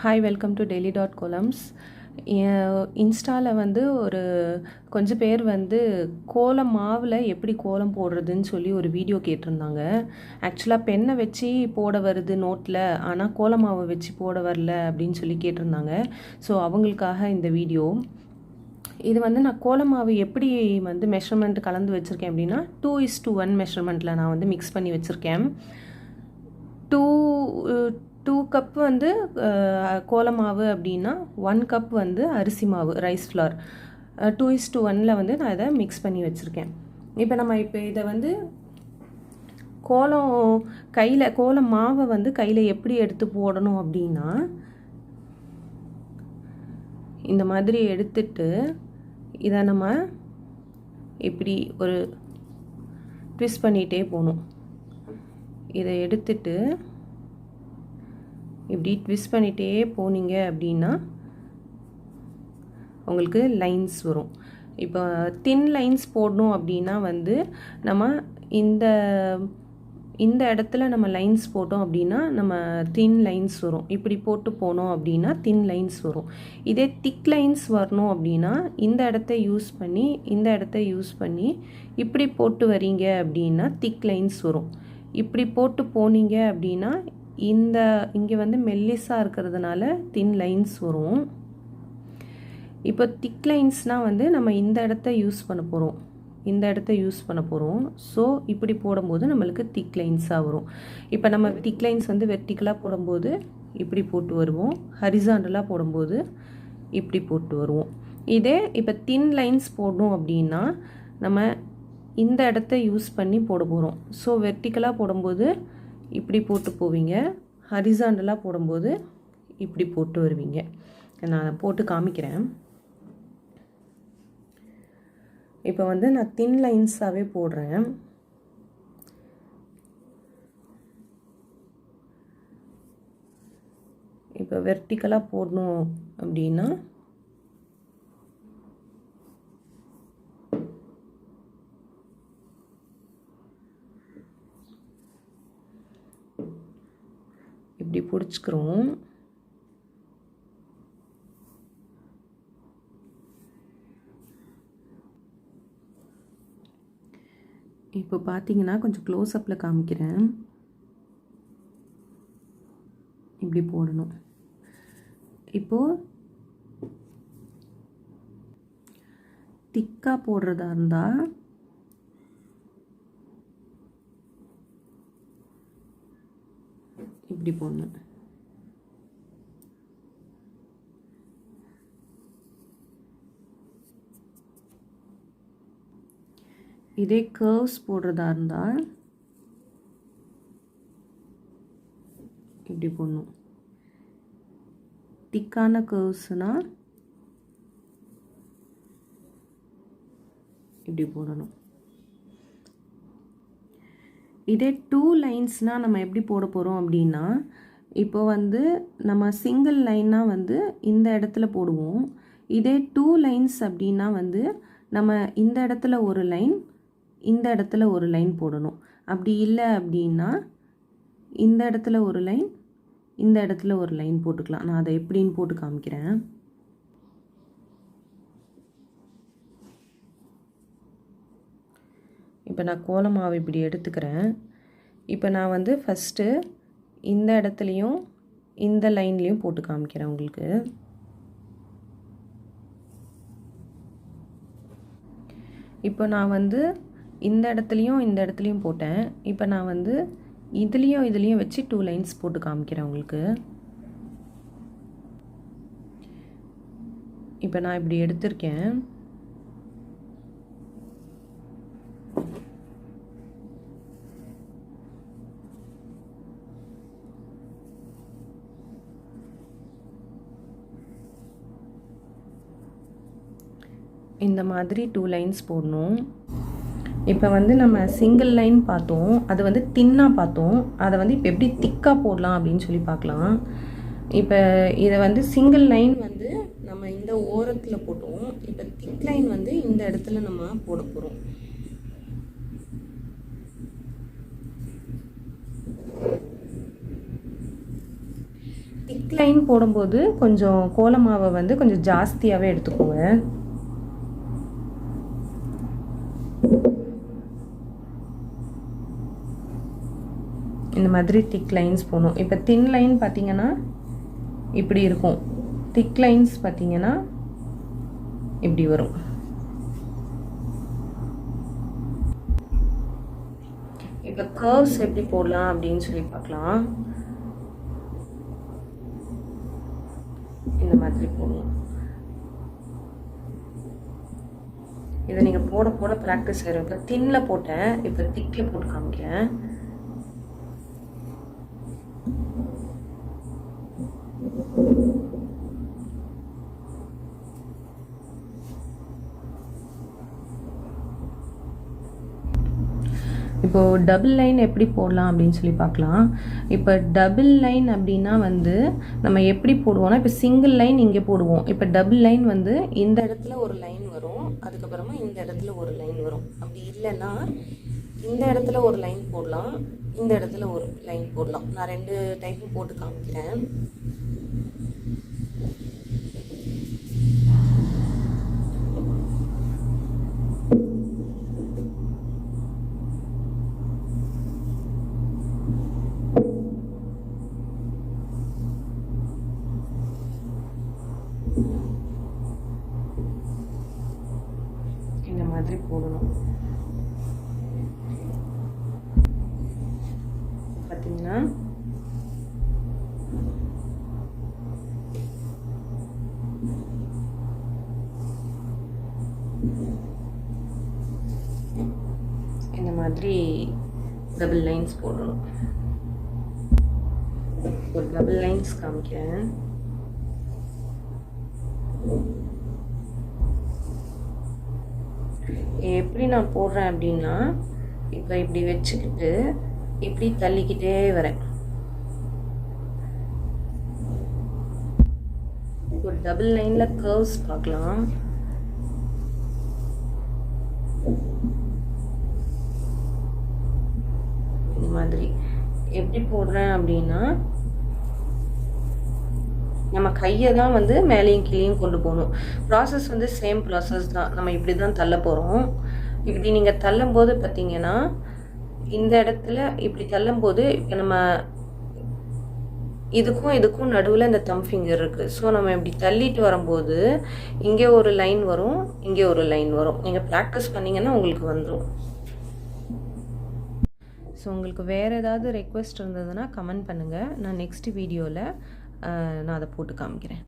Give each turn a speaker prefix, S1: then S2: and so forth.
S1: Hi, welcome to Daily.Kolams. இன்ஸ்டாவில் வந்து கொஞ்சம் பேர் வந்து கோலம் மாவில் எப்படி கோலம் போடுறதுன்னு சொல்லி ஒரு வீடியோ கேட்டிருந்தாங்க. ஆக்சுவலாக பெண்ணை வச்சு போட வருது நோட்டில், ஆனால் கோலம் மாவை வச்சு போட வரல அப்படின்னு சொல்லி கேட்டிருந்தாங்க. ஸோ அவங்களுக்காக இந்த வீடியோ. இது வந்து நான் கோலம் மாவு எப்படி வந்து மெஷர்மெண்ட் கலந்து வச்சுருக்கேன் அப்படின்னா 2:1 மெஷர்மெண்ட்டில் நான் வந்து மிக்ஸ் பண்ணி வச்சுருக்கேன். 2 கப் வந்து கோலம் மாவு அப்படின்னா 1 கப் வந்து அரிசி மாவு ரைஸ் ஃப்ளார் 2:1 வந்து நான் இதை மிக்ஸ் பண்ணி வச்சுருக்கேன். இப்போ இதை வந்து கோலம் மாவை வந்து கையில் எப்படி எடுத்து போடணும் அப்படின்னா, இந்த மாதிரி எடுத்துட்டு இதை நம்ம இப்படி ஒரு ட்விஸ்ட் பண்ணிகிட்டே போகணும். இதை எடுத்துட்டு இப்படி ட்விஸ்ட் பண்ணிகிட்டே போனீங்க அப்படின்னா உங்களுக்கு லைன்ஸ் வரும். இப்போ தின் லைன்ஸ் போடணும் அப்படின்னா வந்து நம்ம இந்த இடத்துல நம்ம லைன்ஸ் போட்டோம் அப்படின்னா நம்ம தின் லைன்ஸ் வரும். இப்படி போட்டு போனோம் அப்படின்னா தின் லைன்ஸ் வரும். இதே திக் லைன்ஸ் வரணும் அப்படின்னா இந்த இடத்த யூஸ் பண்ணி இப்படி போட்டு வரீங்க அப்படின்னா திக் லைன்ஸ் வரும். இப்படி போட்டு போனீங்க அப்படின்னா இங்கே வந்து மெல்லிஸாக இருக்கிறதுனால தின் லைன்ஸ் வரும். இப்போ திக் லைன்ஸ்னால் வந்து நம்ம இந்த இடத்த யூஸ் பண்ண போகிறோம். ஸோ இப்படி போடும்போது நம்மளுக்கு திக் லைன்ஸாக வரும். இப்போ நம்ம திக் லைன்ஸ் வந்து வெர்டிக்கலாக போடும்போது இப்படி போட்டு வருவோம், ஹரிசாண்டலாக போடும்போது இப்படி போட்டு வருவோம். இதே இப்போ தின் லைன்ஸ் போடணும் அப்படின்னா நம்ம இந்த இடத்த யூஸ் பண்ணி போட போகிறோம். ஸோ வெர்டிக்கலாக போடும்போது இப்படி போட்டு போவீங்க, ஹரிசாண்டலாக போடும்போது இப்படி போட்டு வருவீங்க. நான் போட்டு காமிக்கிறேன். இப்போ வந்து நான் தின் லைன்ஸாகவே போடுறேன். இப்போ வெர்டிக்கலாக போடணும் அப்படின்னா இப்படி பிடிச்சிக்கிறோம். இப்போ பார்த்தீங்கன்னா கொஞ்சம் க்ளோஸ்அப்பில் காமிக்கிறேன். இப்படி போடணும். இப்போது திக்காக போடுறதா இருந்தால் இப்படி போடணும். இதே கர்வ்ஸ் போடுறதா இருந்தால் இப்படி போடணும். திக்கான கர்வ்ஸ்னால் இப்படி போடணும். இதே 2 லைன்ஸ்னால் நம்ம எப்படி போட போகிறோம் அப்படின்னா, இப்போ வந்து நம்ம சிங்கிள் லைனாக வந்து இந்த இடத்துல போடுவோம். இதே 2 லைன்ஸ் அப்படின்னா வந்து நம்ம இந்த இடத்துல ஒரு லைன், இந்த இடத்துல ஒரு லைன் போடணும். அப்படி இல்லை அப்படின்னா இந்த இடத்துல ஒரு லைன், இந்த இடத்துல ஒரு லைன் போட்டுக்கலாம். நான் அதை எப்படின்னு போட்டு காமிக்கிறேன். இப்போ நான் கோலம் மாவு இப்படி எடுத்துக்கிறேன். இப்போ நான் வந்து ஃபஸ்ட்டு இந்த இடத்துலையும் இந்த லைன்லேயும் போட்டு காமிக்கிறேன் உங்களுக்கு. இப்போ நான் வந்து இந்த இடத்துலையும் போட்டேன். இப்போ நான் வந்து இதுலேயும் வச்சு 2 லைன்ஸ் போட்டு காமிக்கிறேன் உங்களுக்கு. இப்போ நான் இப்படி எடுத்திருக்கேன். இந்த மாதிரி 2 லைன்ஸ் போடணும். இப்போ வந்து நம்ம சிங்கிள் லைன் பார்த்தோம், அது வந்து தின்னாக பார்த்தோம். அதை வந்து இப்போ எப்படி திக்காக போடலாம் அப்படின்னு சொல்லி பார்க்கலாம். இப்போ இதை வந்து சிங்கிள் லைன் வந்து நம்ம இந்த ஓரத்தில் போட்டோம். இப்போ திக் லைன் வந்து இந்த இடத்துல நம்ம போட போகிறோம். திக் லைன் போடும்போது கொஞ்சம் கோல மாவை வந்து கொஞ்சம் ஜாஸ்தியாகவே எடுத்துக்கோங்க. இந்த மாதிரி திக் லைன்ஸ் போடணும். இப்போ தின் லைன் பார்த்தீங்கன்னா இப்படி இருக்கும், திக் லைன்ஸ் பார்த்தீங்கன்னா இப்படி வரும். இப்போ கர்வ்ஸ் எப்படி போடலாம் அப்படின்னு சொல்லி பார்க்கலாம். இந்த மாதிரி போடணும். இதை நீங்கள் போட போட ப்ராக்டிஸ் ஆயிரும். இப்போ தின்னில் போட்டேன், இப்போ திக்கில் போட்டு காமிக்கிறேன். இப்போது டபுள் லைன் எப்படி போடலாம் அப்படின்னு சொல்லி பார்க்கலாம். இப்போ டபுள் லைன் அப்படின்னா வந்து நம்ம எப்படி போடுவோம்னா, இப்போ சிங்கிள் லைன் இங்கே போடுவோம். இப்போ டபுள் லைன் வந்து இந்த இடத்துல ஒரு லைன் வரும், அதுக்கப்புறமா இந்த இடத்துல ஒரு லைன் வரும். அப்படி இல்லைன்னா இந்த இடத்துல ஒரு லைன் போடலாம், இந்த இடத்துல ஒரு லைன் போடலாம். நான் 2 டைப்பும் போட்டு காமிக்கிறேன். இந்த மாதிரி போடணும். பார்த்தீங்கன்னா இந்த மாதிரி டபுள் லைன்ஸ் போடணும். ஒரு டபுள் லைன்ஸ் காமிக்கிறேன். எப்படி நான் போடுறேன் அப்படின்னா, இப்போ இப்படி வச்சுக்கிட்டு இப்படி தள்ளிக்கிட்டே வரேன். ஒரு டபுள் லைன்ல கர்வ்ஸ் பார்க்கலாம். இந்த மாதிரி எப்படி போடுறேன் அப்படின்னா, நம்ம கையை தான் வந்து மேலேயும் கீழேயும் கொண்டு போகணும். ப்ராசஸ் வந்து சேம் ப்ராசஸ் தான். நம்ம இப்படி தான் தள்ள போகிறோம். இப்படி நீங்கள் தள்ளும்போது பார்த்தீங்கன்னா, இந்த இடத்துல இப்படி தள்ளும்போது இப்போ நம்ம இதுக்கும் நடுவில் இந்த தம் ஃபிங்கர் இருக்குது. ஸோ நம்ம இப்படி தள்ளிட்டு வரும்போது இங்கே ஒரு லைன் வரும், இங்கே ஒரு லைன் வரும். நீங்கள் ப்ராக்டிஸ் பண்ணிங்கன்னா உங்களுக்கு வந்துடும். ஸோ உங்களுக்கு வேறு ஏதாவது ரெக்வெஸ்ட் இருந்ததுன்னா கமெண்ட் பண்ணுங்கள். நான் நெக்ஸ்ட் வீடியோவில் நான் அதை போட்டு காமிக்கிறேன்.